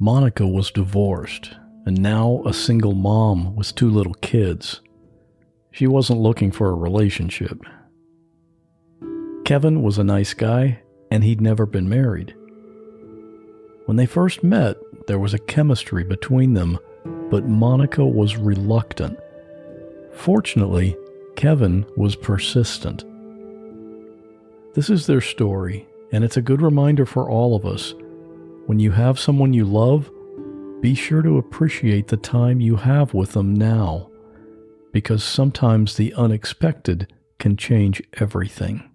Monica was divorced and now a single mom with 2 little kids. She wasn't looking for a relationship. Kevin was a nice guy, and he'd never been married. When they first met, there was a chemistry between them, but Monica was reluctant. Fortunately, Kevin was persistent. This is their story, and it's a good reminder for all of us. When you have someone you love, be sure to appreciate the time you have with them now, because sometimes the unexpected can change everything.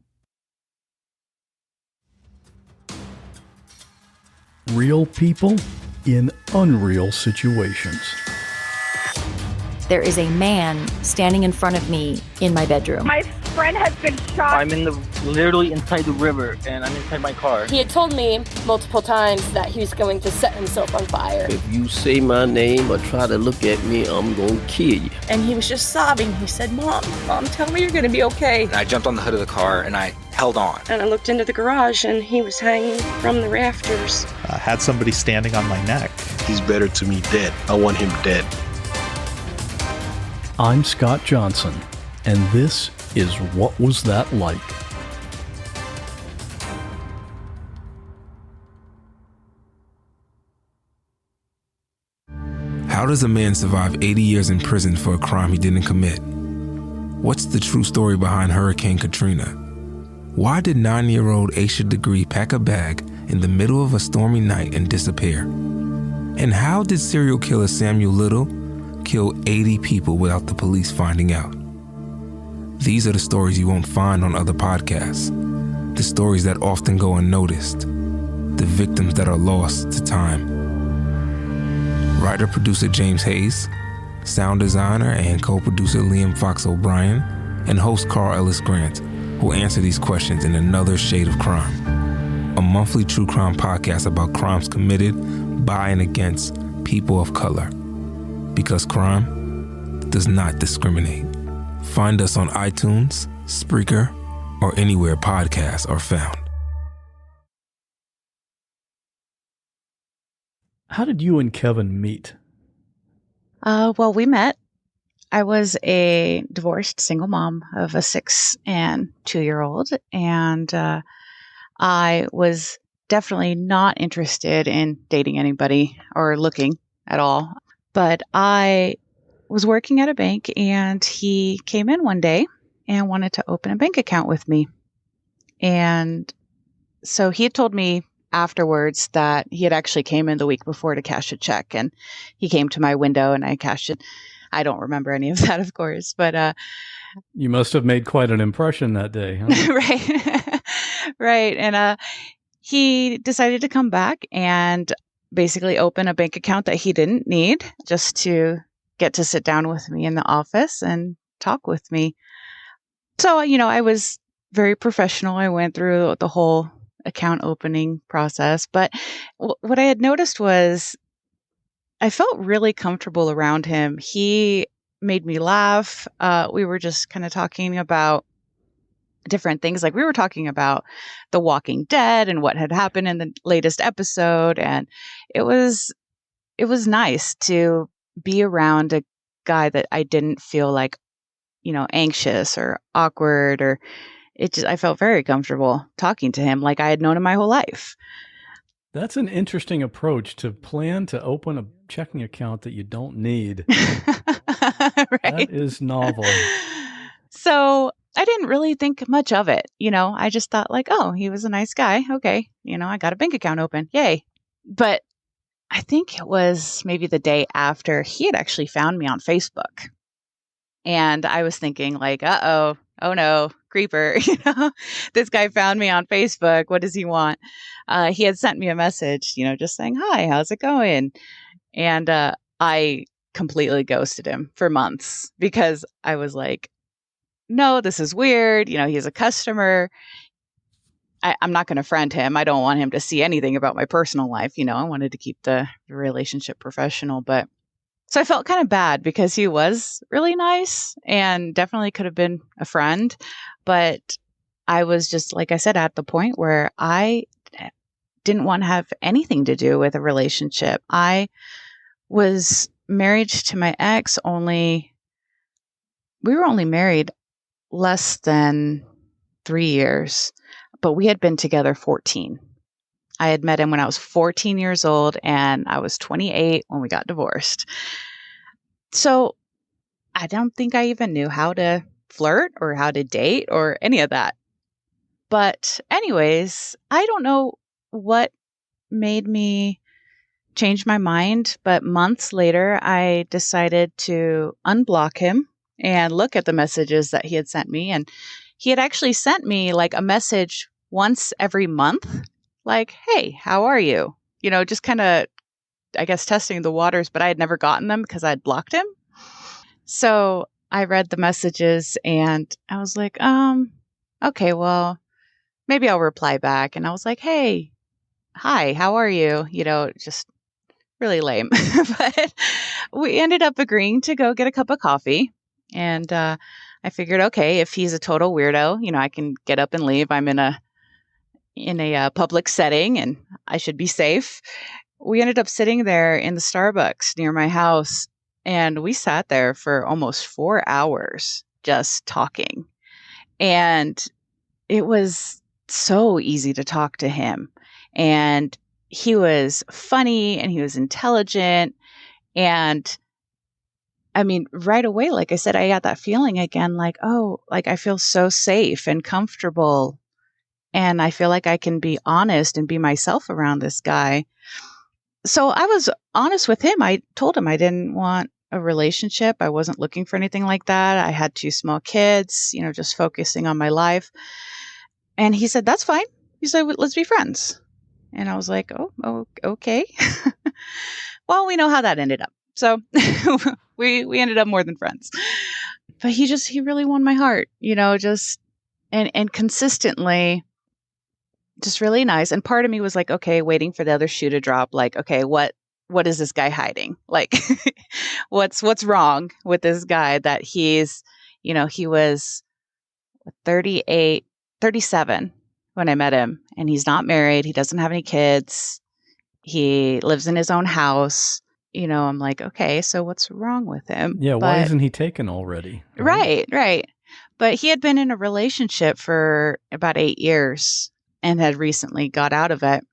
Real people in unreal situations. There is a man standing in front of me in my bedroom. My friend has been shot. I'm literally inside the river, and I'm inside my car. He had told me multiple times that he was going to set himself on fire. If you say my name or try to look at me, I'm going to kill you. And he was just sobbing. He said, Mom, tell me you're going to be okay. And I jumped on the hood of the car, and I held on. And I looked into the garage, and he was hanging from the rafters. I had somebody standing on my neck. He's better to me dead. I want him dead. I'm Scott Johnson, and this is What Was That Like? How does a man survive 80 years in prison for a crime he didn't commit? What's the true story behind Hurricane Katrina? Why did 9-year-old Aisha Degree pack a bag in the middle of a stormy night and disappear? And how did serial killer Samuel Little kill 80 people without the police finding out? These are the stories you won't find on other podcasts. The stories that often go unnoticed. The victims that are lost to time. Writer-producer James Hayes, sound designer and co-producer Liam Fox O'Brien, and host Carl Ellis Grant will answer these questions in Another Shade of Crime, a monthly true crime podcast about crimes committed by and against people of color. Because crime does not discriminate. Find us on iTunes, Spreaker, or anywhere podcasts are found. How did you and Kevin meet? Well, we met. I was a divorced single mom of a 6 and 2-year-old, and I was definitely not interested in dating anybody or looking at all. But I was working at a bank, and he came in one day and wanted to open a bank account with me. And so he had told me afterwards that he had actually came in the week before to cash a check, and he came to my window and I cashed it. I don't remember any of that, of course, but you must have made quite an impression that day, huh? Right. Right. And he decided to come back and basically open a bank account that he didn't need, just to get to sit down with me in the office and talk with me. So, I was very professional. I went through the whole account opening process. But what I had noticed was I felt really comfortable around him. He made me laugh. We were just kind of talking about different things. Like, we were talking about The Walking Dead and what had happened in the latest episode. And it was nice to be around a guy that I didn't feel like, anxious or awkward, or I felt very comfortable talking to him like I had known him my whole life. That's an interesting approach, to plan to open a checking account that you don't need. Right? That is novel. So I didn't really think much of it. I just thought like, oh, he was a nice guy. Okay. I got a bank account open. Yay. But I think it was maybe the day after he had actually found me on Facebook. And I was thinking like, oh no, creeper. This guy found me on Facebook. What does he want? He had sent me a message, just saying, hi, how's it going? And I completely ghosted him for months because I was like, no, this is weird. He's a customer. I'm not going to friend him. I don't want him to see anything about my personal life. I wanted to keep the relationship professional. But so I felt kind of bad because he was really nice and definitely could have been a friend. But I was just, like I said, at the point where I didn't want to have anything to do with a relationship. I was married to my ex we were only married less than 3 years, but we had been together 14. I had met him when I was 14 years old, and I was 28 when we got divorced. So I don't think I even knew how to flirt or how to date or any of that. But anyways, I don't know what made me change my mind, but months later, I decided to unblock him and look at the messages that he had sent me. And he had actually sent me like a message once every month, like, hey, how are you? Just kind of, I guess, testing the waters, but I had never gotten them because I'd blocked him. So I read the messages and I was like, okay, well, maybe I'll reply back. And I was like, hey, hi, how are you? Just really lame. But we ended up agreeing to go get a cup of coffee. And I figured, okay, if he's a total weirdo, I can get up and leave. I'm in a public setting and I should be safe. We ended up sitting there in the Starbucks near my house, and we sat there for almost 4 hours just talking. And it was so easy to talk to him. And he was funny and he was intelligent. And I mean, right away, like I said, I got that feeling again, like, oh, like I feel so safe and comfortable. And I feel like I can be honest and be myself around this guy. So I was honest with him. I told him I didn't want a relationship. I wasn't looking for anything like that. I had 2 small kids, just focusing on my life. And he said, that's fine. He said, let's be friends. And I was like, oh okay. Well, we know how that ended up. So we ended up more than friends. But he really won my heart, just and consistently, just really nice. And part of me was like, okay, waiting for the other shoe to drop. Like, okay, what is this guy hiding? Like, what's wrong with this guy that he's, he was 37 when I met him, and he's not married. He doesn't have any kids. He lives in his own house. I'm like, okay, so what's wrong with him? Yeah, why isn't he taken already? Right. But he had been in a relationship for about 8 years and had recently got out of it.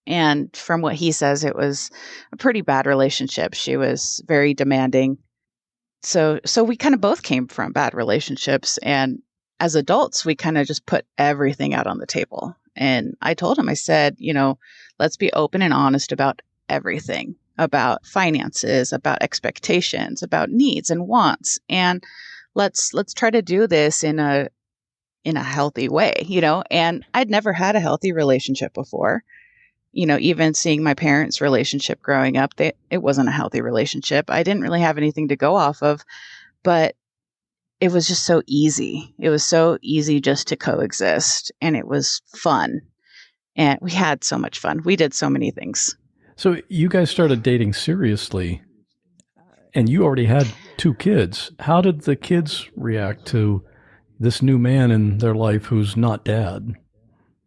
And from what he says, it was a pretty bad relationship. She was very demanding. So we kind of both came from bad relationships. And as adults, we kind of just put everything out on the table. And I told him, I said, let's be open and honest about everything, about finances, about expectations, about needs and wants. And let's try to do this in a healthy way, and I'd never had a healthy relationship before. Even seeing my parents' relationship growing up, it wasn't a healthy relationship. I didn't really have anything to go off of, but it was just so easy. It was so easy just to coexist, and it was fun. And we had so much fun. We did so many things. So you guys started dating seriously, and you already had 2 kids. How did the kids react to this new man in their life who's not dad?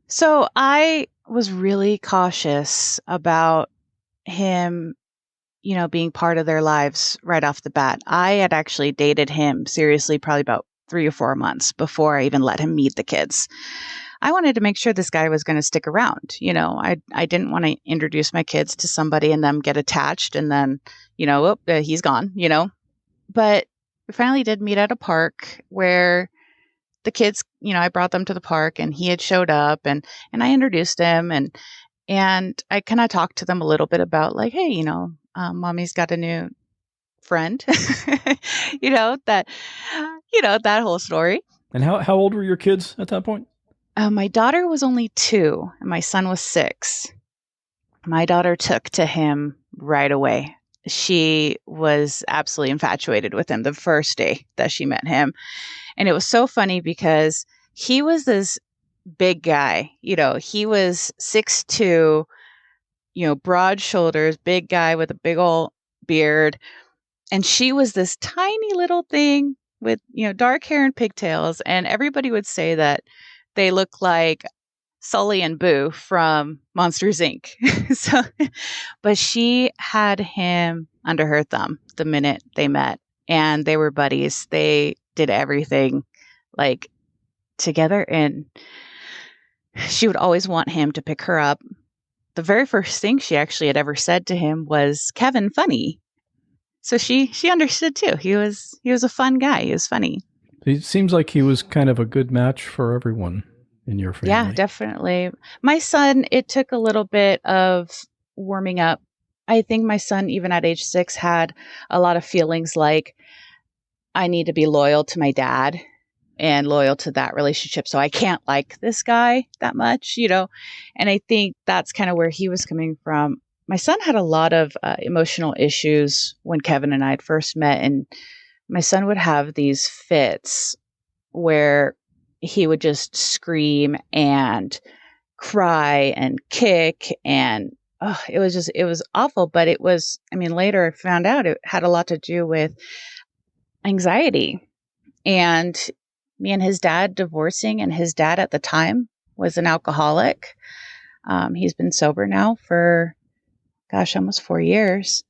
So I was really cautious about him, being part of their lives right off the bat. I had actually dated him seriously probably about 3 or 4 months before I even let him meet the kids. I wanted to make sure this guy was going to stick around. I didn't want to introduce my kids to somebody and them get attached and then, he's gone, But we finally did meet at a park where the kids, I brought them to the park and he had showed up and I introduced him and I kind of talked to them a little bit about like, hey, mommy's got a new friend, that whole story. And how old were your kids at that point? My daughter was only 2 and my son was 6. My daughter took to him right away. She was absolutely infatuated with him the first day that she met him. And it was so funny because he was this big guy. He was 6'2", broad shoulders, big guy with a big old beard. And she was this tiny little thing with, dark hair and pigtails. And everybody would say that they look like Sully and Boo from Monsters, Inc. So, but she had him under her thumb the minute they met, and they were buddies. They did everything like together, and she would always want him to pick her up. The very first thing she actually had ever said to him was, "Kevin, funny." So she understood too. He was a fun guy. He was funny. It seems like he was kind of a good match for everyone in your family. Yeah, definitely. My son, it took a little bit of warming up. I think my son, even at age 6, had a lot of feelings like, I need to be loyal to my dad and loyal to that relationship. So I can't like this guy that much, you know? And I think that's kind of where he was coming from. My son had a lot of emotional issues when Kevin and I had first met. And my son would have these fits where he would just scream and cry and kick. And it was awful. But it was, later I found out it had a lot to do with anxiety. And me and his dad divorcing, and his dad at the time was an alcoholic. He's been sober now for, almost 4 years.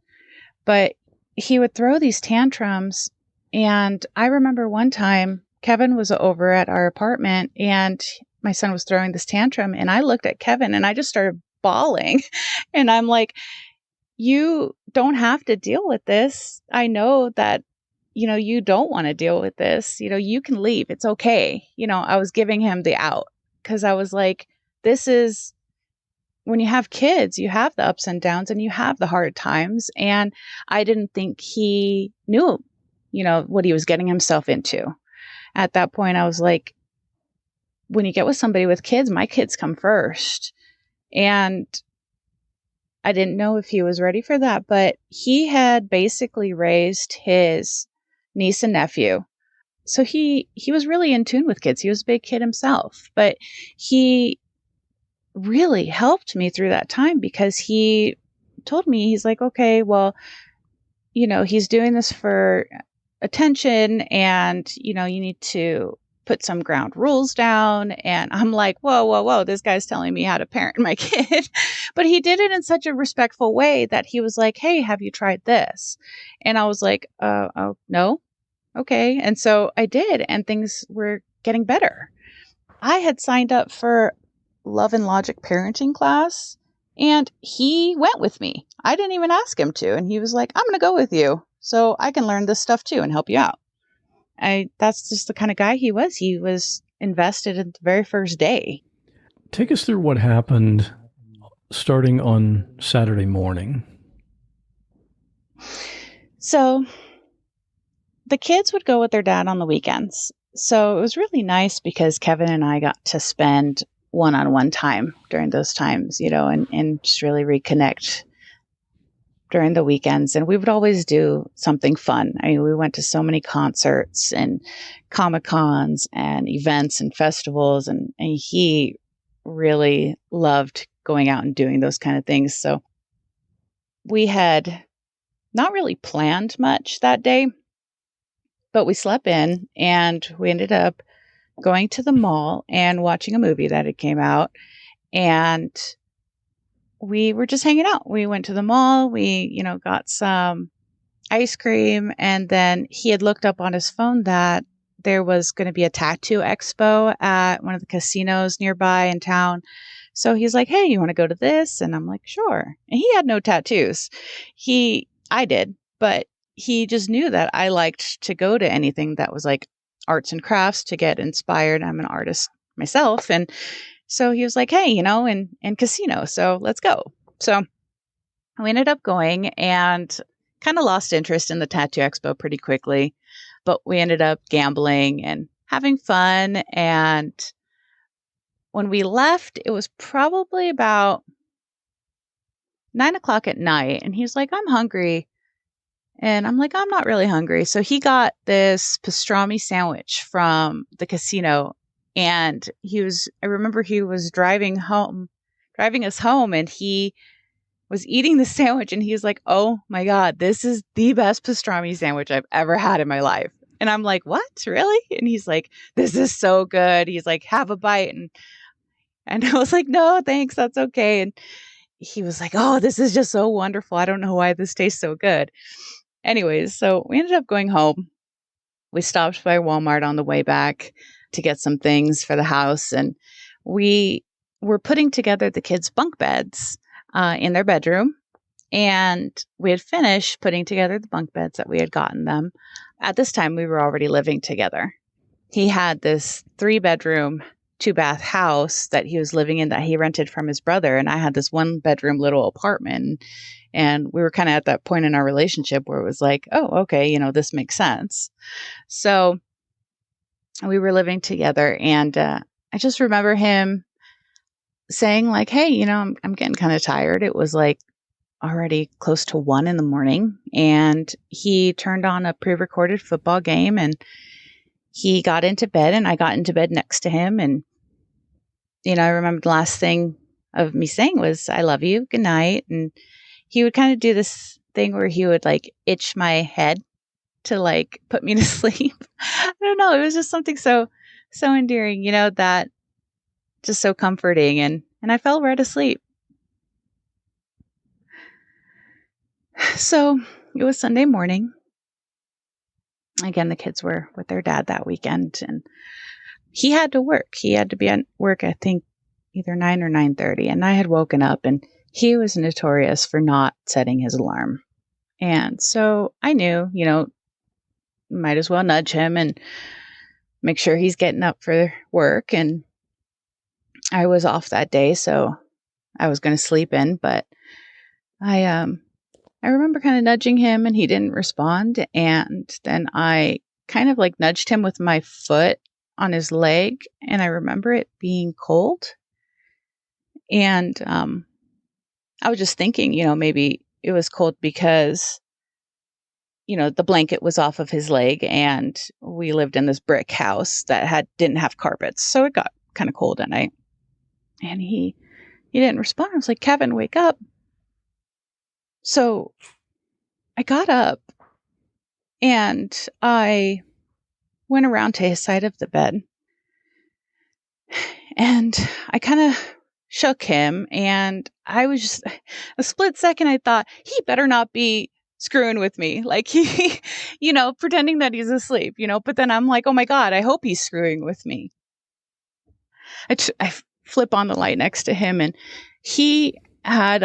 But he would throw these tantrums. And I remember one time Kevin was over at our apartment and my son was throwing this tantrum, and I looked at Kevin and I just started bawling. And I'm like, you don't have to deal with this. I know that, you don't want to deal with this. You can leave. It's okay. I was giving him the out because I was like, this is when you have kids, you have the ups and downs and you have the hard times. And I didn't think he knew, what he was getting himself into. At that point, I was like, when you get with somebody with kids, my kids come first. And I didn't know if he was ready for that, but he had basically raised his niece and nephew. So he was really in tune with kids. He was a big kid himself, but he really helped me through that time because he told me, he's like, okay, well, he's doing this for attention and, you need to put some ground rules down. And I'm like, whoa, this guy's telling me how to parent my kid. But he did it in such a respectful way that he was like, hey, have you tried this? And I was like, oh, no. Okay. And so I did, and things were getting better. I had signed up for Love and Logic parenting class, and he went with me. I didn't even ask him to. And he was like, I'm going to go with you so I can learn this stuff too and help you out. That's just the kind of guy he was. He was invested in the very first day. Take us through what happened starting on Saturday morning. So the kids would go with their dad on the weekends. So it was really nice because Kevin and I got to spend one-on-one time during those times, and just really reconnect during the weekends. And we would always do something fun. We went to so many concerts and Comic-Cons and events and festivals, and he really loved going out and doing those kind of things. So we had not really planned much that day, but we slept in and we ended up going to the mall and watching a movie that had came out, and we were just hanging out. We went to the mall, we, got some ice cream, and then he had looked up on his phone that there was going to be a tattoo expo at one of the casinos nearby in town. So he's like, hey, you want to go to this? And I'm like, sure. And he had no tattoos. I did, but he just knew that I liked to go to anything that was like arts and crafts to get inspired. I'm an artist myself. And so he was like, hey, and casino. So let's go. So we ended up going and kind of lost interest in the tattoo expo pretty quickly, but we ended up gambling and having fun. And when we left, it was probably about 9:00 at night. And he's like, I'm hungry. And I'm like, I'm not really hungry. So he got this pastrami sandwich from the casino. And I remember he was driving us home, and he was eating the sandwich, and he's like, oh my God, this is the best pastrami sandwich I've ever had in my life. And I'm like, what? Really? And he's like, this is so good. He's like, have a bite. And And I was like, no, thanks. That's okay. And he was like, oh, this is just so wonderful. I don't know why this tastes so good. Anyways, so we ended up going home. We stopped by Walmart on the way back to get some things for the house. And we were putting together the kids' bunk beds in their bedroom. And we had finished putting together the bunk beds that we had gotten them. At this time, we were already living together. He had this 3-bedroom, 2-bath house that he was living in that he rented from his brother. And I had this 1-bedroom little apartment. And we were kind of at that point in our relationship where it was like, oh, okay, this makes sense. So we were living together. And I just remember him saying like, hey, I'm getting kind of tired. It was like already close to 1 a.m. And he turned on a pre-recorded football game and he got into bed and I got into bed next to him. And, I remember the last thing of me saying was, I love you. Good night. And he would kind of do this thing where he would like itch my head to like put me to sleep. I don't know. It was just something so endearing, that just so comforting. And I fell right asleep. So it was Sunday morning. Again, the kids were with their dad that weekend and he had to work. He had to be at work, I think either 9 or 9:30. And I had woken up and he was notorious for not setting his alarm. And so I knew, might as well nudge him and make sure he's getting up for work. And I was off that day, so I was going to sleep in, but I remember kind of nudging him and he didn't respond. And then I kind of like nudged him with my foot on his leg. And I remember it being cold. And I was just thinking, maybe it was cold because, the blanket was off of his leg and we lived in this brick house that didn't have carpets. So it got kind of cold at night. And he didn't respond. I was like, Kevin, wake up. So I got up and I went around to his side of the bed and I kind of shook him and I was just a split second. I thought he better not be screwing with me. Like he, pretending that he's asleep, but then I'm like, oh my God, I hope he's screwing with me. I flip on the light next to him and he had,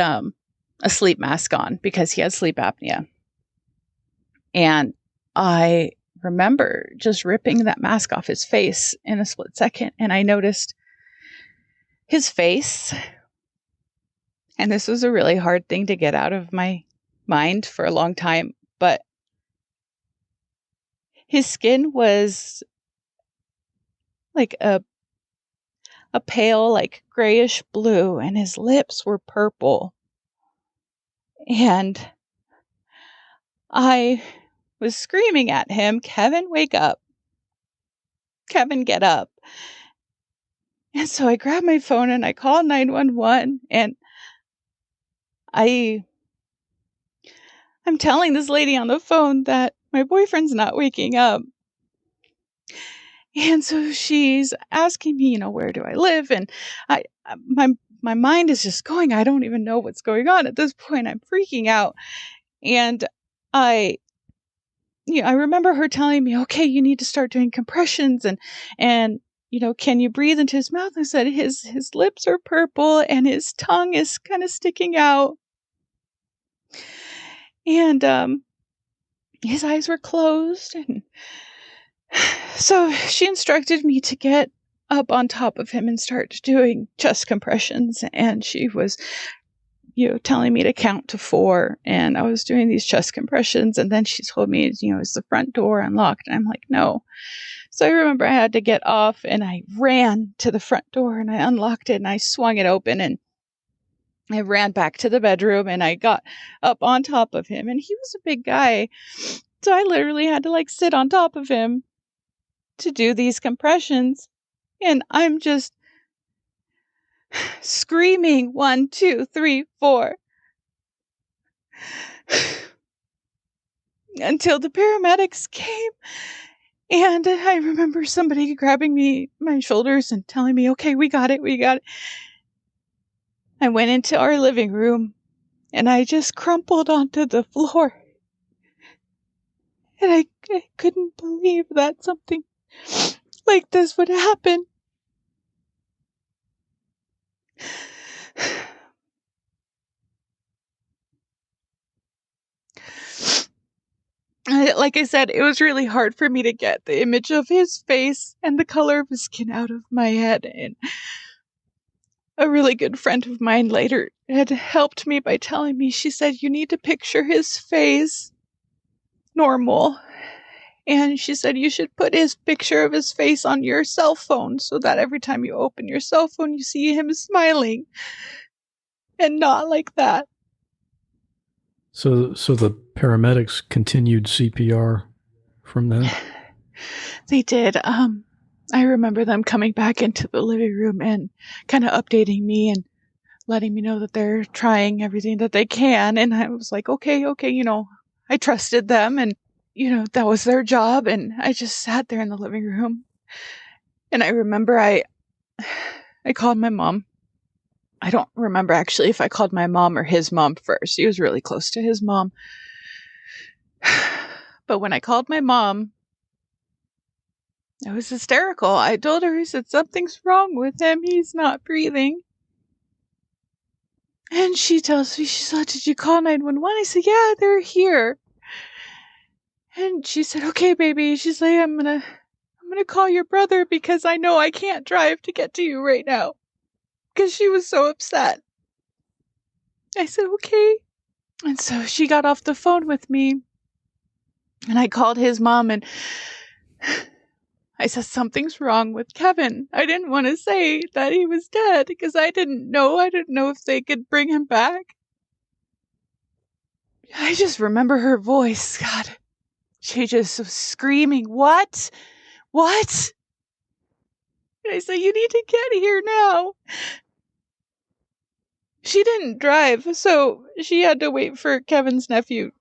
a sleep mask on because he had sleep apnea. And I remember just ripping that mask off his face in a split second. And I noticed his face. And this was a really hard thing to get out of my mind for a long time. But his skin was like a pale, like grayish blue. And his lips were purple. And I was screaming at him, Kevin, wake up. Kevin, get up. And so I grabbed my phone and I called 911 and I'm telling this lady on the phone that my boyfriend's not waking up. And so she's asking me, where do I live? And my mind is just going, I don't even know what's going on at this point. I'm freaking out. And I remember her telling me, okay, you need to start doing compressions and can you breathe into his mouth? I said, his lips are purple and his tongue is kind of sticking out. And his eyes were closed. And so she instructed me to get up on top of him and start doing chest compressions. And she was, telling me to count to 4. And I was doing these chest compressions. And then she told me, is the front door unlocked? And I'm like, no. So I remember I had to get off and I ran to the front door and I unlocked it and I swung it open and I ran back to the bedroom and I got up on top of him. And he was a big guy. So I literally had to sit on top of him to do these compressions. And I'm just screaming 1, 2, 3, 4 until the paramedics came And I remember somebody grabbing my shoulders and telling me, okay, we got it. I went into our living room and I just crumpled onto the floor. And I couldn't believe that something like this would happen. Like I said, it was really hard for me to get the image of his face and the color of his skin out of my head. And a really good friend of mine later had helped me by telling me, she said, you need to picture his face normal. And she said, you should put his picture of his face on your cell phone so that every time you open your cell phone, you see him smiling and not like that. So the paramedics continued CPR from then? They did. I remember them coming back into the living room and kind of updating me and letting me know that they're trying everything that they can. And I was like, okay, I trusted them and, that was their job. And I just sat there in the living room. And I remember I called my mom. I don't remember actually if I called my mom or his mom first. He was really close to his mom. But when I called my mom, I was hysterical. I told her, I said, something's wrong with him. He's not breathing. And she tells me, she said, did you call 911? I said, yeah, they're here. And she said, okay, baby. She's like, I'm gonna call your brother because I know I can't drive to get to you right now. Because she was so upset. I said, okay. And so she got off the phone with me. And I called his mom and I said, something's wrong with Kevin. I didn't want to say that he was dead because I didn't know. I didn't know if they could bring him back. I just remember her voice. God, she just was screaming, what? What? I said, you need to get here now. She didn't drive, so she had to wait for Kevin's nephew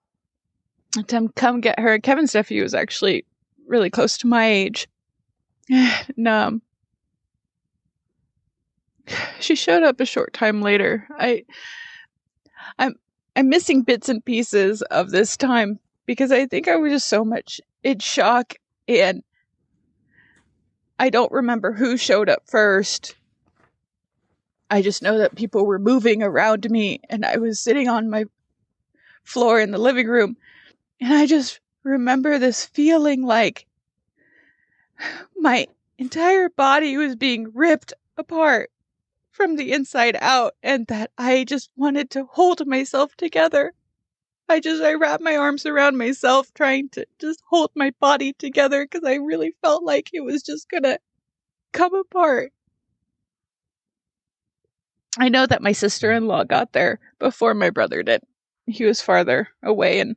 to come get her. Kevin's nephew was actually really close to my age. And, she showed up a short time later. I'm missing bits and pieces of this time because I think I was just so much in shock, and I don't remember who showed up first. I just know that people were moving around me and I was sitting on my floor in the living room. And I just remember this feeling like my entire body was being ripped apart from the inside out and that I just wanted to hold myself together. I wrapped my arms around myself trying to just hold my body together because I really felt like it was just gonna come apart. I know that my sister-in-law got there before my brother did. He was farther away, and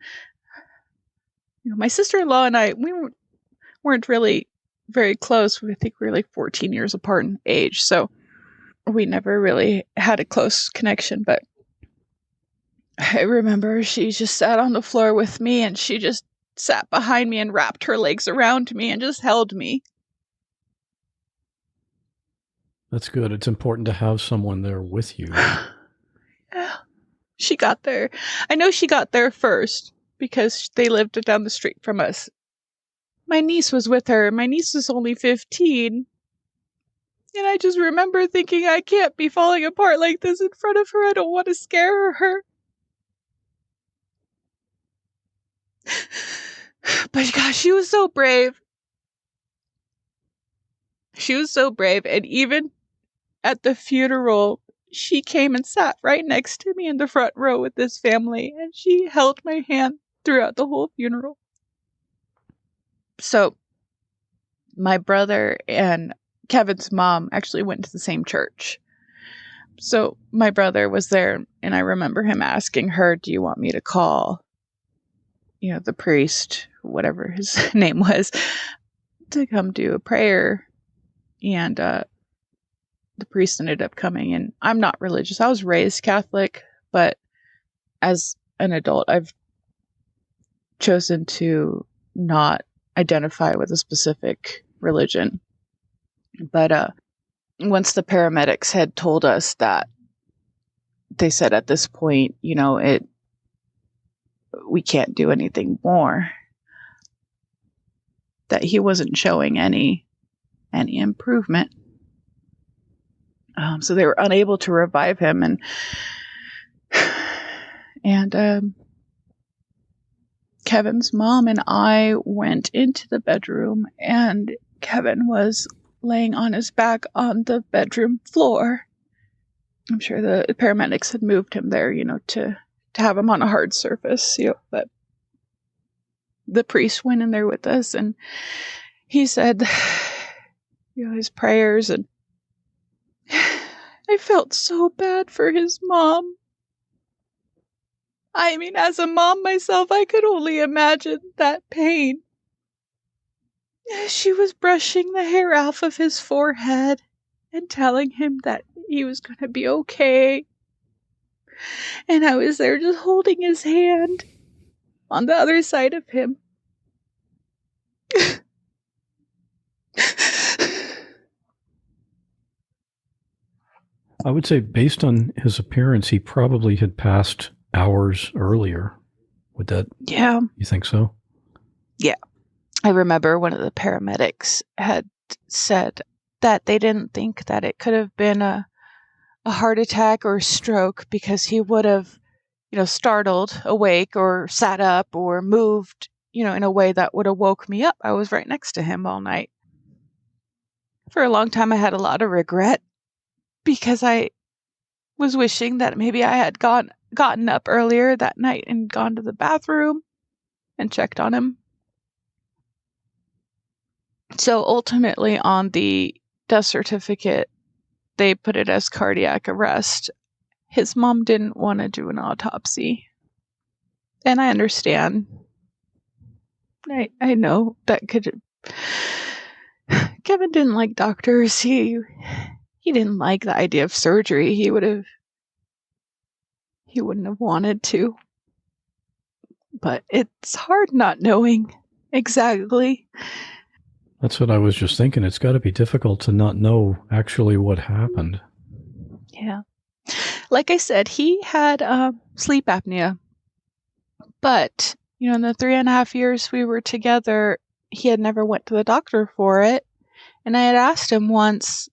my sister-in-law and I, we weren't really very close. I think we were like 14 years apart in age, so we never really had a close connection. But I remember she just sat on the floor with me, and she just sat behind me and wrapped her legs around me and just held me. That's good. It's important to have someone there with you. Yeah. She got there. I know she got there first because they lived down the street from us. My niece was with her. My niece was only 15. And I just remember thinking, I can't be falling apart like this in front of her. I don't want to scare her. But gosh, she was so brave. She was so brave. And even at the funeral, she came and sat right next to me in the front row with this family. And she held my hand throughout the whole funeral. So my brother and Kevin's mom actually went to the same church. So my brother was there, and I remember him asking her, do you want me to call, the priest, whatever his name was, to come do a prayer? And the priest ended up coming, and I'm not religious. I was raised Catholic, but as an adult, I've chosen to not identify with a specific religion. But once the paramedics had told us that, they said at this point, we can't do anything more, that he wasn't showing any improvement. So they were unable to revive him, and Kevin's mom and I went into the bedroom, and Kevin was laying on his back on the bedroom floor. I'm sure the paramedics had moved him there, to have him on a hard surface, but the priest went in there with us, and he said, his prayers, and I felt so bad for his mom. I mean, as a mom myself, I could only imagine that pain. She was brushing the hair off of his forehead and telling him that he was going to be okay. And I was there just holding his hand on the other side of him. I would say based on his appearance, he probably had passed hours earlier. Would that? Yeah. You think so? Yeah. I remember one of the paramedics had said that they didn't think that it could have been a heart attack or stroke, because he would have, startled awake or sat up or moved, in a way that would have woke me up. I was right next to him all night. For a long time, I had a lot of regret, because I was wishing that maybe I had gotten up earlier that night and gone to the bathroom and checked on him. So ultimately, on the death certificate, they put it as cardiac arrest. His mom didn't want to do an autopsy. And I understand. I know that could... Kevin didn't like doctors. He didn't like the idea of surgery. He wouldn't have wanted to. But it's hard not knowing exactly. That's what I was just thinking. It's got to be difficult to not know actually what happened. Yeah. Like I said, he had sleep apnea. But, in the 3.5 years we were together, he had never went to the doctor for it. And I had asked him once,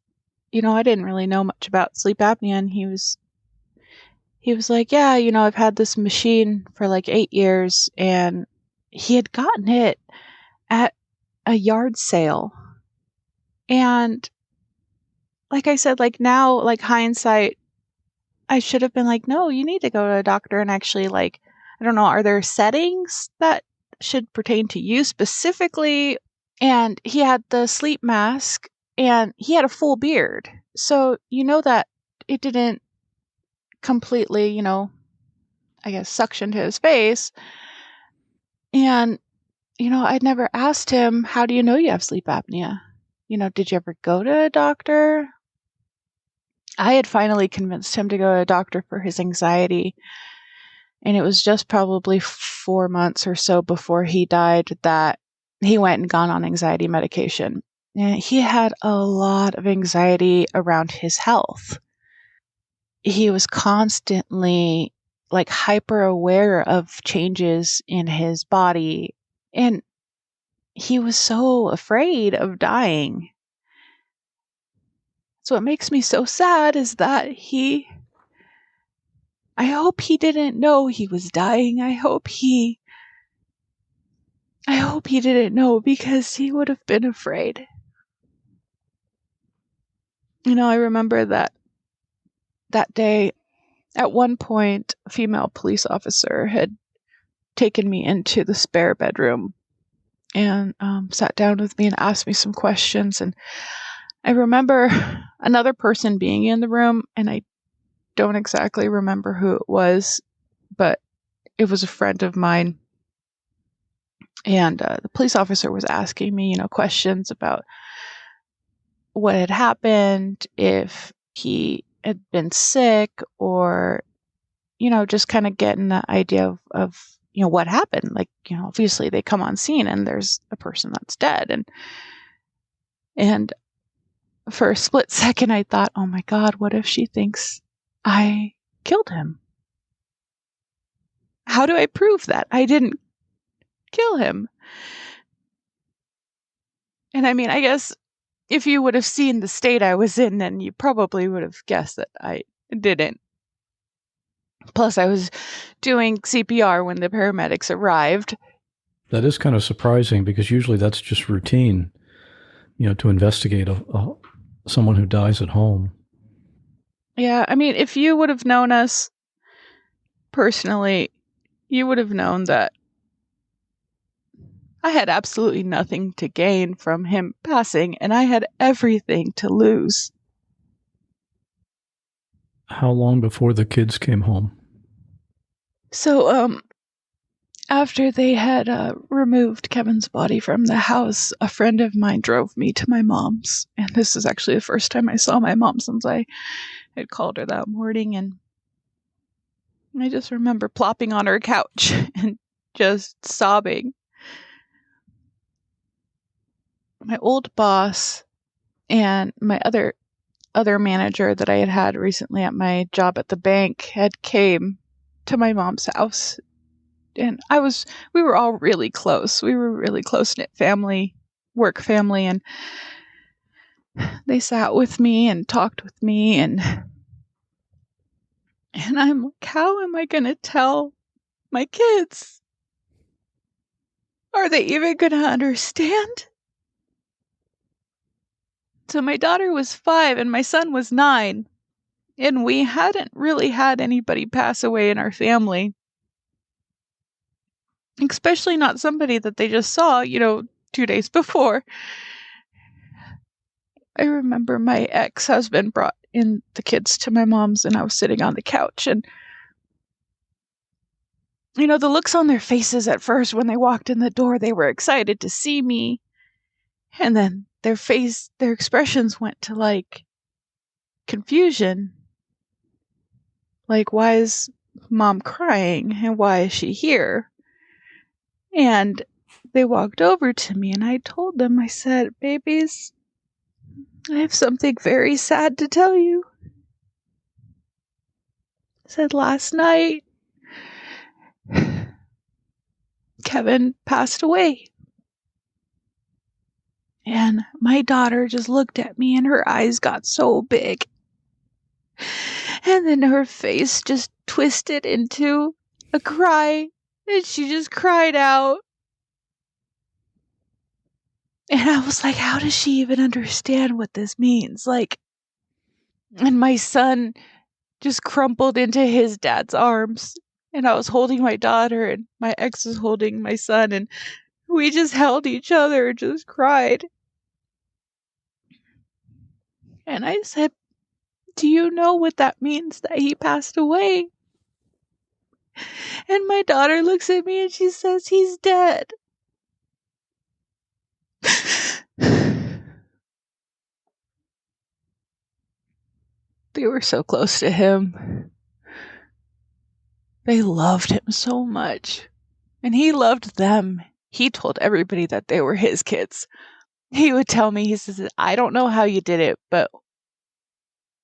I didn't really know much about sleep apnea, and he was like, yeah, I've had this machine for like 8 years, and he had gotten it at a yard sale. And like I said, like now, like hindsight, I should have been like, no, you need to go to a doctor and actually, like, I don't know, are there settings that should pertain to you specifically? And he had the sleep mask, and he had a full beard. So that it didn't completely, I guess, suction to his face. And, I'd never asked him, how do you know you have sleep apnea? Did you ever go to a doctor? I had finally convinced him to go to a doctor for his anxiety. And it was just probably 4 months or so before he died that he went and got on anxiety medication. And he had a lot of anxiety around his health. He was constantly like hyper aware of changes in his body. And he was so afraid of dying. So what makes me so sad is that I hope he didn't know he was dying. I hope he didn't know, because he would have been afraid. I remember that day, at one point, a female police officer had taken me into the spare bedroom and sat down with me and asked me some questions. And I remember another person being in the room, and I don't exactly remember who it was, but it was a friend of mine. And the police officer was asking me, questions about what had happened, if he had been sick, or, just kind of getting the idea of what happened? Like, obviously they come on scene and there's a person that's dead. And for a split second, I thought, oh my God, what if she thinks I killed him? How do I prove that I didn't kill him? And I mean, I guess if you would have seen the state I was in, then you probably would have guessed that I didn't. Plus, I was doing CPR when the paramedics arrived. That is kind of surprising because usually that's just routine, to investigate someone who dies at home. Yeah, I mean, if you would have known us personally, you would have known that I had absolutely nothing to gain from him passing, and I had everything to lose. How long before the kids came home? So, after they had removed Kevin's body from the house, a friend of mine drove me to my mom's. And this is actually the first time I saw my mom since I had called her that morning. And I just remember plopping on her couch and just sobbing. My old boss and my other manager that I had recently at my job at the bank had came to my mom's house. And we were all really close. We were really close-knit family, work family, and they sat with me and talked with me, and I'm like, how am I going to tell my kids? Are they even going to understand? So my daughter was 5 and my son was 9, and we hadn't really had anybody pass away in our family. Especially not somebody that they just saw, 2 days before. I remember my ex-husband brought in the kids to my mom's and I was sitting on the couch, and the looks on their faces at first when they walked in the door, they were excited to see me. And then their expressions went to like confusion. Like, why is mom crying and why is she here? And they walked over to me and I told them, I said, babies, I have something very sad to tell you. I said, last night, Kevin passed away. And my daughter just looked at me and her eyes got so big. And then her face just twisted into a cry. And she just cried out. And I was like, how does she even understand what this means? And my son just crumpled into his dad's arms. And I was holding my daughter and my ex was holding my son. And we just held each other and just cried. And I said, do you know what that means that he passed away? And my daughter looks at me and she says, he's dead. They were so close to him. They loved him so much. And he loved them. He told everybody that they were his kids. He would tell me, he says, I don't know how you did it, but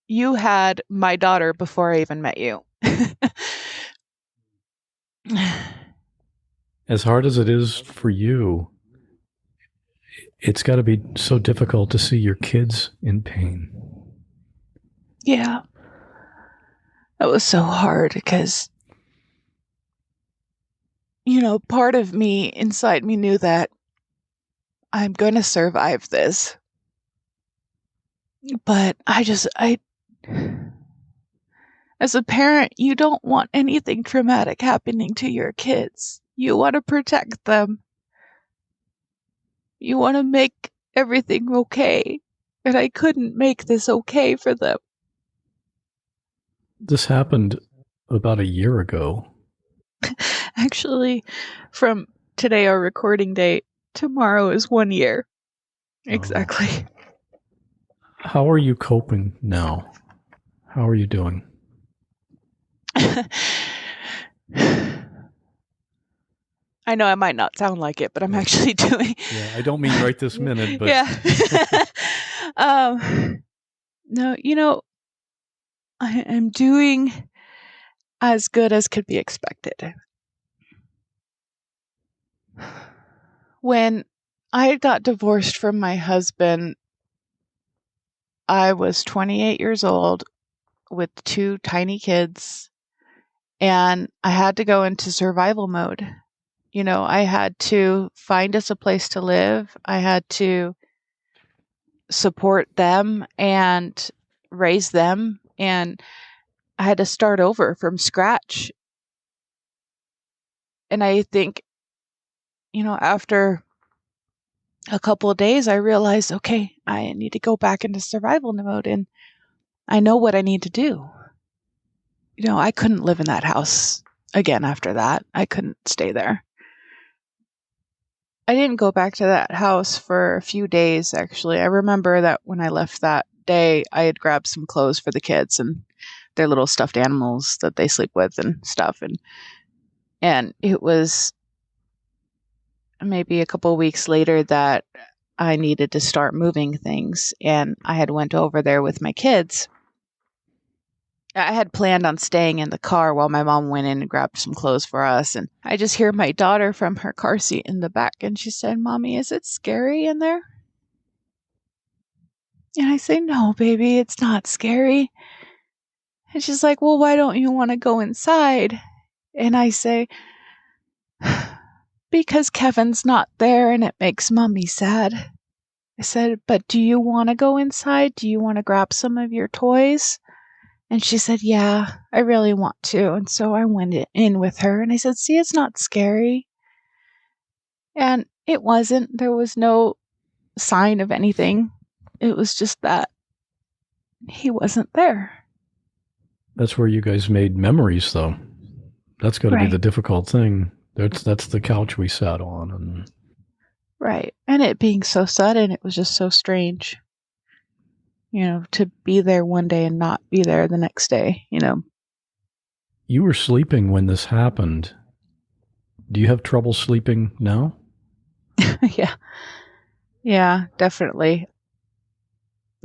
you had my daughter before I even met you. As hard as it is for you, it's got to be so difficult to see your kids in pain. Yeah. That was so hard because, part of me inside me knew that I'm going to survive this. But as a parent, you don't want anything traumatic happening to your kids. You want to protect them. You want to make everything okay. And I couldn't make this okay for them. This happened about a year ago. Actually, from today, our recording date, tomorrow is 1 year. Exactly. How are you coping now? How are you doing? I know I might not sound like it, but I'm actually doing. Yeah, I don't mean right this minute, but yeah. No, I am doing as good as could be expected. When I got divorced from my husband, I was 28 years old with 2 tiny kids, and I had to go into survival mode. I had to find us a place to live. I had to support them and raise them, and I had to start over from scratch. And I think, after a couple of days, I realized, okay, I need to go back into survival mode, and I know what I need to do. I couldn't live in that house again after that. I couldn't stay there. I didn't go back to that house for a few days, actually. I remember that when I left that day, I had grabbed some clothes for the kids and their little stuffed animals that they sleep with and stuff. And it was maybe a couple of weeks later that I needed to start moving things. And I had went over there with my kids. I had planned on staying in the car while my mom went in and grabbed some clothes for us. And I just hear my daughter from her car seat in the back. And she said, "Mommy, is it scary in there?" And I say, "No, baby, it's not scary." And she's like, "Well, why don't you want to go inside?" And I say, "Because Kevin's not there and it makes Mommy sad." I said, "But do you want to go inside? Do you want to grab some of your toys?" And she said, "Yeah, I really want to." And so I went in with her and I said, "See, it's not scary." And it wasn't. There was no sign of anything. It was just that he wasn't there. That's where you guys made memories, though. That's got to be the difficult thing. That's the couch we sat on. And right. And it being so sudden, it was just so strange. To be there one day and not be there the next day, You were sleeping when this happened. Do you have trouble sleeping now? Yeah. Yeah, definitely.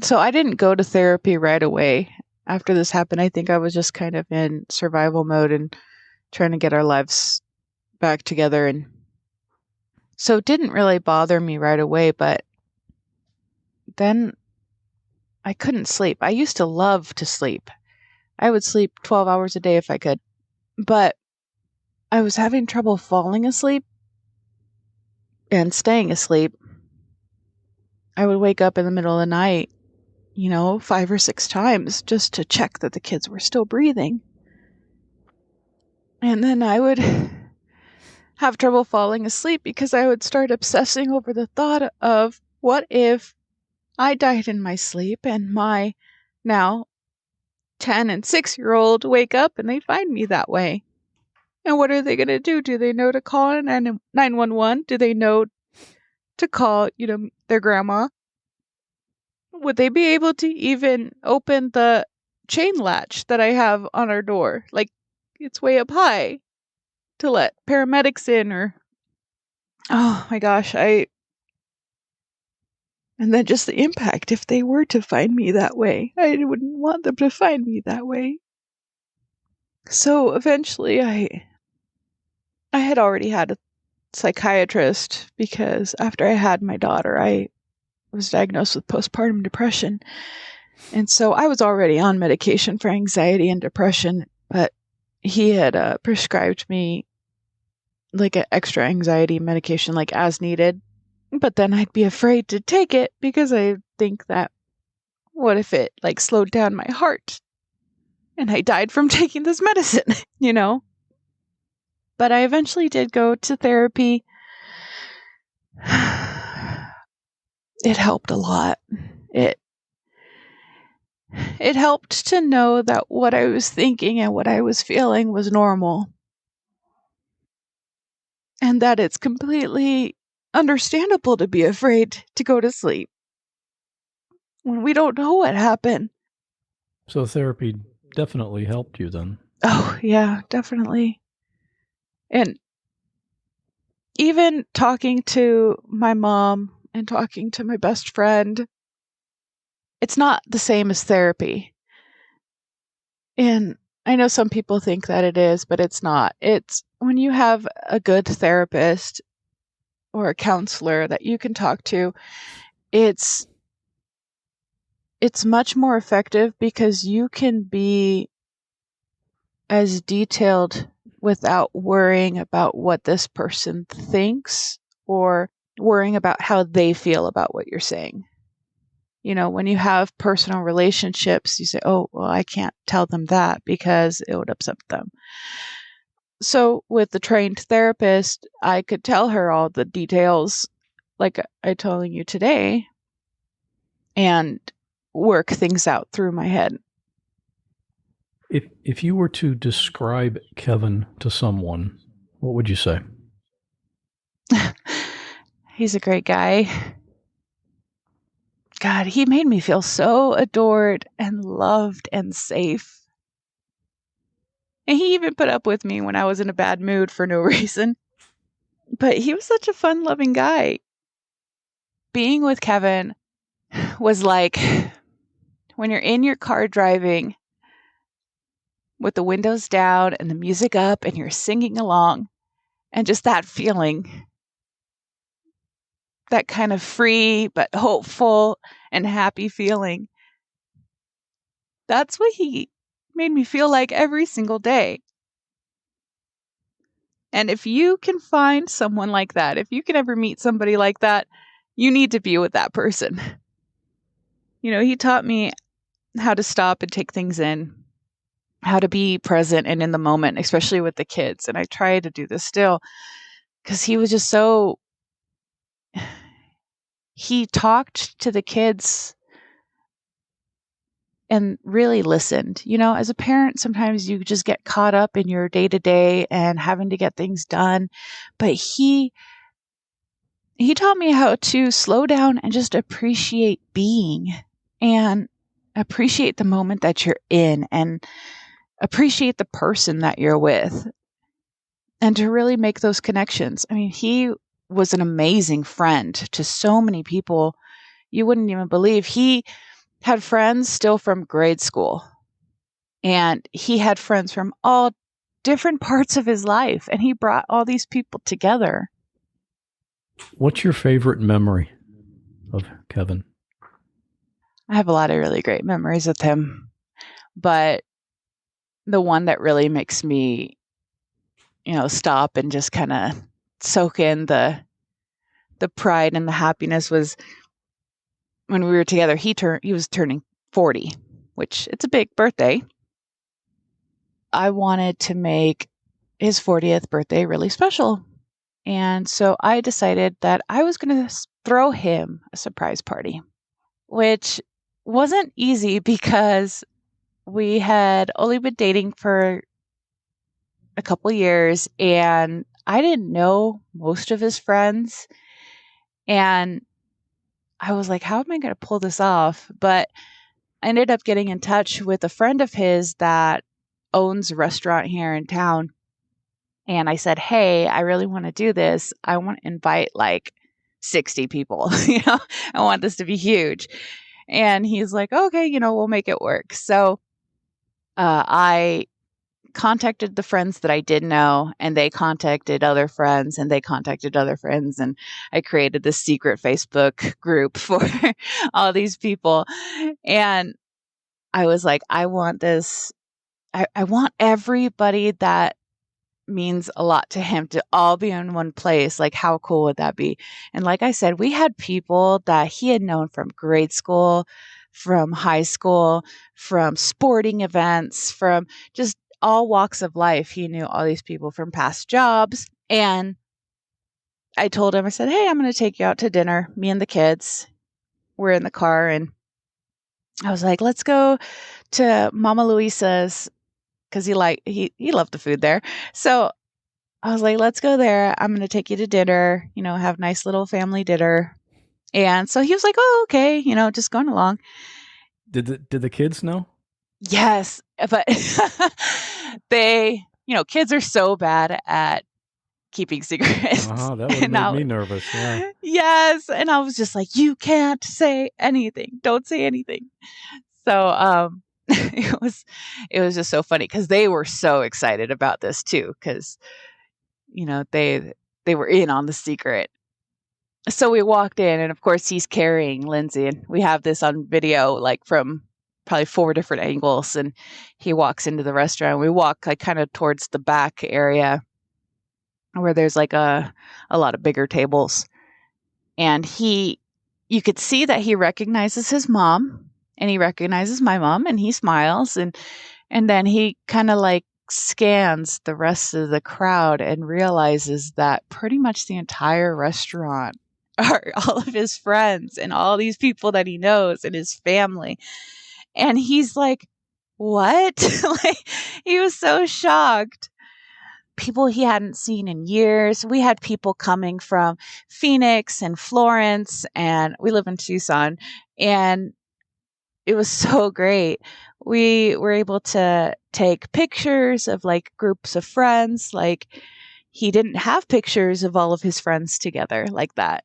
So I didn't go to therapy right away. After this happened, I think I was just kind of in survival mode and trying to get our lives back together. And so it didn't really bother me right away, but then I couldn't sleep. I used to love to sleep. I would sleep 12 hours a day if I could. But I was having trouble falling asleep and staying asleep. I would wake up in the middle of the night, 5 or 6 times just to check that the kids were still breathing. And then I would have trouble falling asleep because I would start obsessing over the thought of, what if I died in my sleep and my now 10 and 6-year-old wake up and they find me that way? And what are they going to do? Do they know to call 911? Do they know to call, their grandma? Would they be able to even open the chain latch that I have on our door? Like, it's way up high to let paramedics in, or, oh my gosh, and then just the impact if they were to find me that way. I wouldn't want them to find me that way. So eventually I had already had a psychiatrist, because after I had my daughter, I was diagnosed with postpartum depression. And so I was already on medication for anxiety and depression, but he had prescribed me like an extra anxiety medication, like as needed. But then I'd be afraid to take it because I think that, what if it slowed down my heart and I died from taking this medicine, But I eventually did go to therapy. It helped a lot. It helped to know that what I was thinking and what I was feeling was normal. And that it's completely understandable to be afraid to go to sleep when we don't know what happened. So therapy definitely helped you then. Oh, yeah, definitely. And even talking to my mom and talking to my best friend, it's not the same as therapy. And I know some people think that it is, but it's not. It's when you have a good therapist or a counselor that you can talk to, it's much more effective because you can be as detailed without worrying about what this person thinks or worrying about how they feel about what you're saying. You know, when you have personal relationships, you say, oh, well, I can't tell them that because it would upset them. So with the trained therapist, I could tell her all the details like I'm telling you today and work things out through my head. If you were to describe Kevin to someone, what would you say? He's a great guy. God, he made me feel so adored and loved and safe. And he even put up with me when I was in a bad mood for no reason. But he was such a fun-loving guy. Being with Kevin was like when you're in your car driving with the windows down and the music up and you're singing along and just that feeling, that kind of free but hopeful and happy feeling. That's what he made me feel like every single day. And if you can find someone like that, if you can ever meet somebody like that, you need to be with that person. You know, he taught me how to stop and take things in, how to be present and in the moment, especially with the kids. And I try to do this still because he was just so, he talked to the kids and really listened. You know, as a parent, sometimes you just get caught up in your day to day and having to get things done. But he taught me how to slow down and just appreciate being and appreciate the moment that you're in and appreciate the person that you're with and to really make those connections. I mean, he was an amazing friend to so many people. You wouldn't even believe. He had friends still from grade school, and he had friends from all different parts of his life, and he brought all these people together. What's your favorite memory of Kevin? I have a lot of really great memories with him, but the one that really makes me, you know, stop and just kind of soak in the pride and the happiness was when we were together. He was turning 40, which it's a big birthday. I wanted to make his 40th birthday really special. And so I decided that I was going to throw him a surprise party, which wasn't easy because we had only been dating for a couple years and I didn't know most of his friends. And I was like, how am I going to pull this off? But I ended up getting in touch with a friend of his that owns a restaurant here in town. And I said, hey, I really want to do this. I want to invite like 60 people. You know, I want this to be huge. And he's like, okay, you know, we'll make it work. So I contacted the friends that I did know, and they contacted other friends, and they contacted other friends. And I created this secret Facebook group for all these people. And I was like, I want this. I want everybody that means a lot to him to all be in one place. Like, how cool would that be? And like I said, we had people that he had known from grade school, from high school, from sporting events, from just all walks of life. He knew all these people from past jobs. And I told him, I said, hey, I'm going to take you out to dinner. Me and the kids. We're in the car. And I was like, let's go to Mama Luisa's, because he loved the food there. So I was like, let's go there. I'm going to take you to dinner, you know, have a nice little family dinner. And so he was like, oh, okay, you know, just going along. Did the kids know? Yes, but they, you know, kids are so bad at keeping secrets. That would have made me nervous. Yeah. Yes. And I was just like, you can't say anything. Don't say anything. So it was just so funny because they were so excited about this too, because they were in on the secret. So we walked in, and of course he's carrying Lindsay, and we have this on video, like from probably 4 different angles. And he walks into the restaurant. We walk like kind of towards the back area where there's like a lot of bigger tables. And you could see that he recognizes his mom, and he recognizes my mom, and he smiles, and then he kind of like scans the rest of the crowd and realizes that pretty much the entire restaurant are all of his friends and all these people that he knows and his family. And he's like, what? Like, he was so shocked. People he hadn't seen in years. We had people coming from Phoenix and Florence, and we live in Tucson, and it was so great. We were able to take pictures of like groups of friends. Like, he didn't have pictures of all of his friends together like that,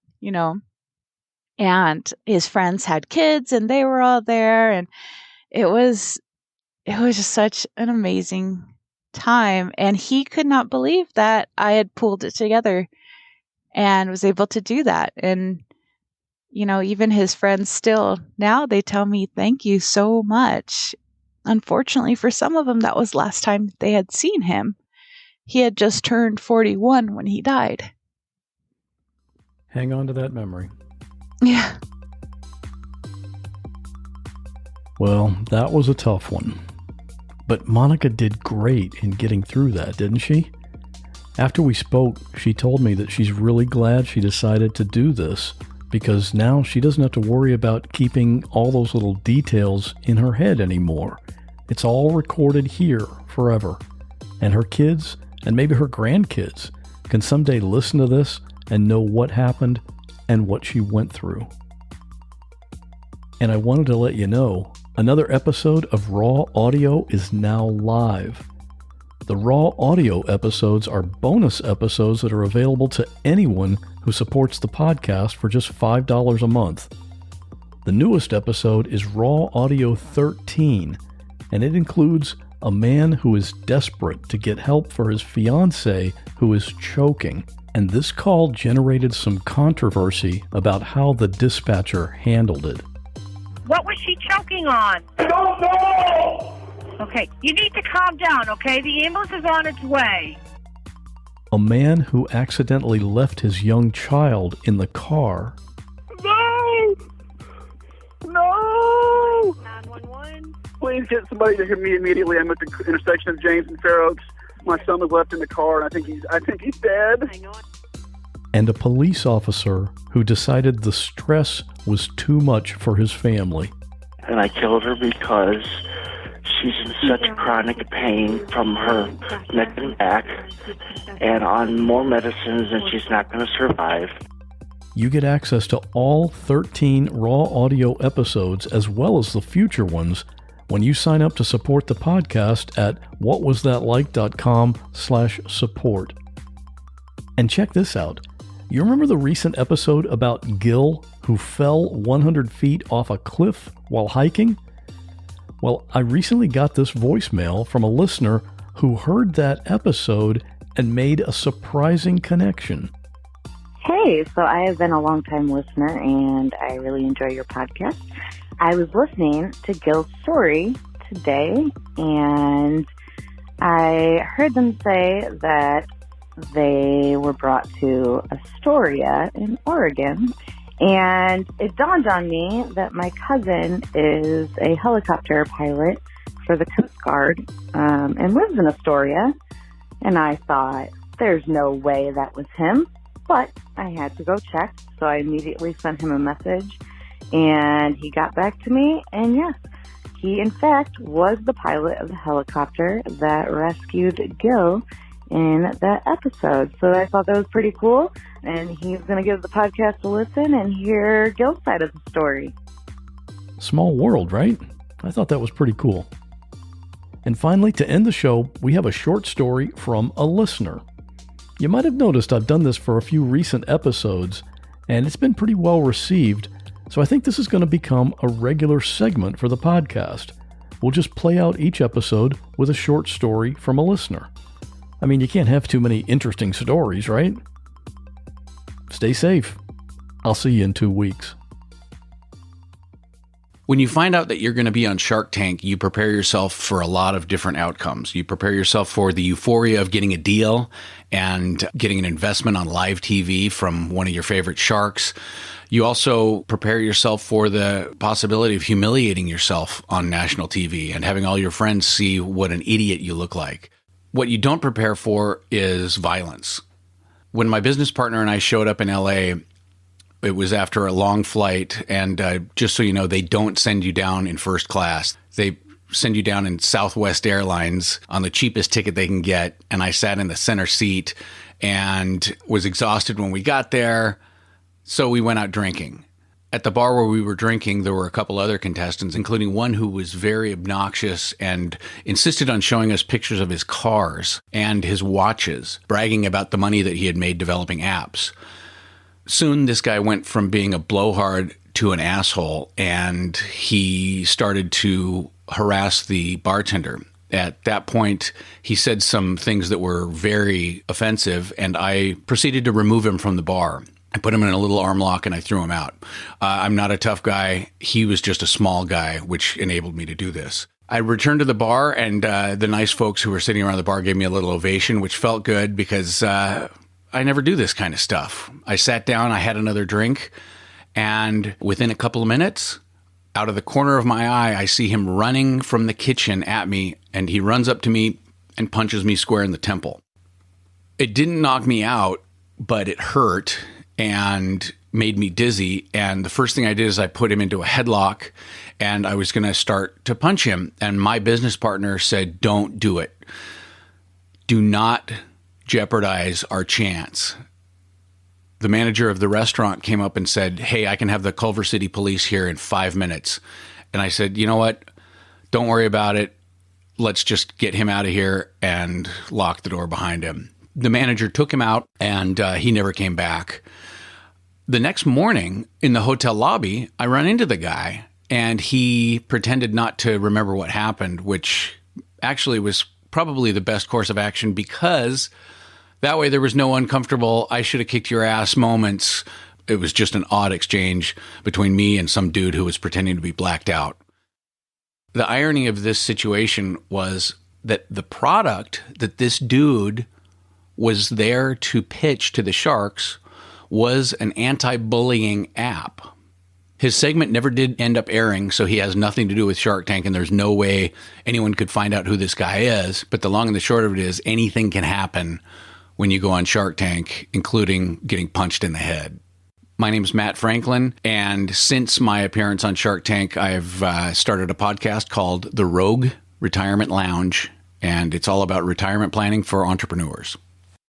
and his friends had kids and they were all there. And it was just such an amazing time. And he could not believe that I had pulled it together and was able to do that. And even his friends still, now they tell me, thank you so much. Unfortunately, for some of them, that was last time they had seen him. He had just turned 41 when he died. Hang on to that memory. Yeah. Well, that was a tough one. But Monica did great in getting through that, didn't she? After we spoke, she told me that she's really glad she decided to do this, because now she doesn't have to worry about keeping all those little details in her head anymore. It's all recorded here forever. And her kids, and maybe her grandkids, can someday listen to this and know what happened and what she went through. And I wanted to let you know, another episode of Raw Audio is now live. The Raw Audio episodes are bonus episodes that are available to anyone who supports the podcast for just $5 a month. The newest episode is Raw Audio 13, and it includes a man who is desperate to get help for his fiancée who is choking. And this call generated some controversy about how the dispatcher handled it. What was she choking on? I don't know! Okay, you need to calm down, okay? The ambulance is on its way. A man who accidentally left his young child in the car. No! No! 911. Please get somebody to hit me immediately. I'm at the intersection of James and Fair Oaks. My son was left in the car, and I think he's dead. Hang on. And a police officer who decided the stress was too much for his family. And I killed her because she's in such chronic pain from her neck and back and on more medicines, and she's not going to survive. You get access to all 13 Raw Audio episodes as well as the future ones when you sign up to support the podcast at whatwasthatlike.com/support. And check this out. You remember the recent episode about Gil, who fell 100 feet off a cliff while hiking? Well, I recently got this voicemail from a listener who heard that episode and made a surprising connection. Hey, so I have been a long-time listener, and I really enjoy your podcast. I was listening to Gil's story today, and I heard them say that they were brought to Astoria in Oregon, and it dawned on me that my cousin is a helicopter pilot for the Coast Guard and lives in Astoria, and I thought, there's no way that was him, but I had to go check, so I immediately sent him a message, and he got back to me, and yes, he in fact was the pilot of the helicopter that rescued Gil in that episode. So I thought that was pretty cool, and he's going to give the podcast a listen and hear Gil's side of the story. Small world, right? I thought that was pretty cool. And finally, to end the show, we have a short story from a listener. You might have noticed I've done this for a few recent episodes, and it's been pretty well received, so I think this is going to become a regular segment for the podcast. We'll just play out each episode with a short story from a listener. I mean, you can't have too many interesting stories, right? Stay safe. I'll see you in 2 weeks. When you find out that you're going to be on Shark Tank, you prepare yourself for a lot of different outcomes. You prepare yourself for the euphoria of getting a deal and getting an investment on live TV from one of your favorite sharks. You also prepare yourself for the possibility of humiliating yourself on national TV and having all your friends see what an idiot you look like. What you don't prepare for is violence. When my business partner and I showed up in LA, it was after a long flight, and just so you know, they don't send you down in first class. They send you down in Southwest Airlines on the cheapest ticket they can get, and I sat in the center seat and was exhausted when we got there, so we went out drinking. At the bar where we were drinking, there were a couple other contestants, including one who was very obnoxious and insisted on showing us pictures of his cars and his watches, bragging about the money that he had made developing apps. Soon, this guy went from being a blowhard to an asshole, and he started to harass the bartender. At that point, he said some things that were very offensive, and I proceeded to remove him from the bar. I put him in a little arm lock and I threw him out. I'm not a tough guy. He was just a small guy, which enabled me to do this. I returned to the bar, and the nice folks who were sitting around the bar gave me a little ovation, which felt good because I never do this kind of stuff. I sat down, I had another drink, and within a couple of minutes, out of the corner of my eye, I see him running from the kitchen at me, and he runs up to me and punches me square in the temple. It didn't knock me out, but it hurt and made me dizzy. And the first thing I did is I put him into a headlock, and I was going to start to punch him. And my business partner said, "Don't do it. Do not jeopardize our chance." The manager of the restaurant came up and said, "Hey, I can have the Culver City Police here in 5 minutes." And I said, "You know what? Don't worry about it. Let's just get him out of here," and lock the door behind him. The manager took him out, and he never came back. The next morning in the hotel lobby, I run into the guy, and he pretended not to remember what happened, which actually was probably the best course of action, because that way there was no uncomfortable, "I should have kicked your ass" moments. It was just an odd exchange between me and some dude who was pretending to be blacked out. The irony of this situation was that the product that this dude was there to pitch to the sharks was an anti-bullying app. His segment never did end up airing, so he has nothing to do with Shark Tank, and there's no way anyone could find out who this guy is. But the long and the short of it is, anything can happen when you go on Shark Tank, including getting punched in the head. My name is Matt Franklin, and since my appearance on Shark Tank, I've started a podcast called The Rogue Retirement Lounge, and it's all about retirement planning for entrepreneurs.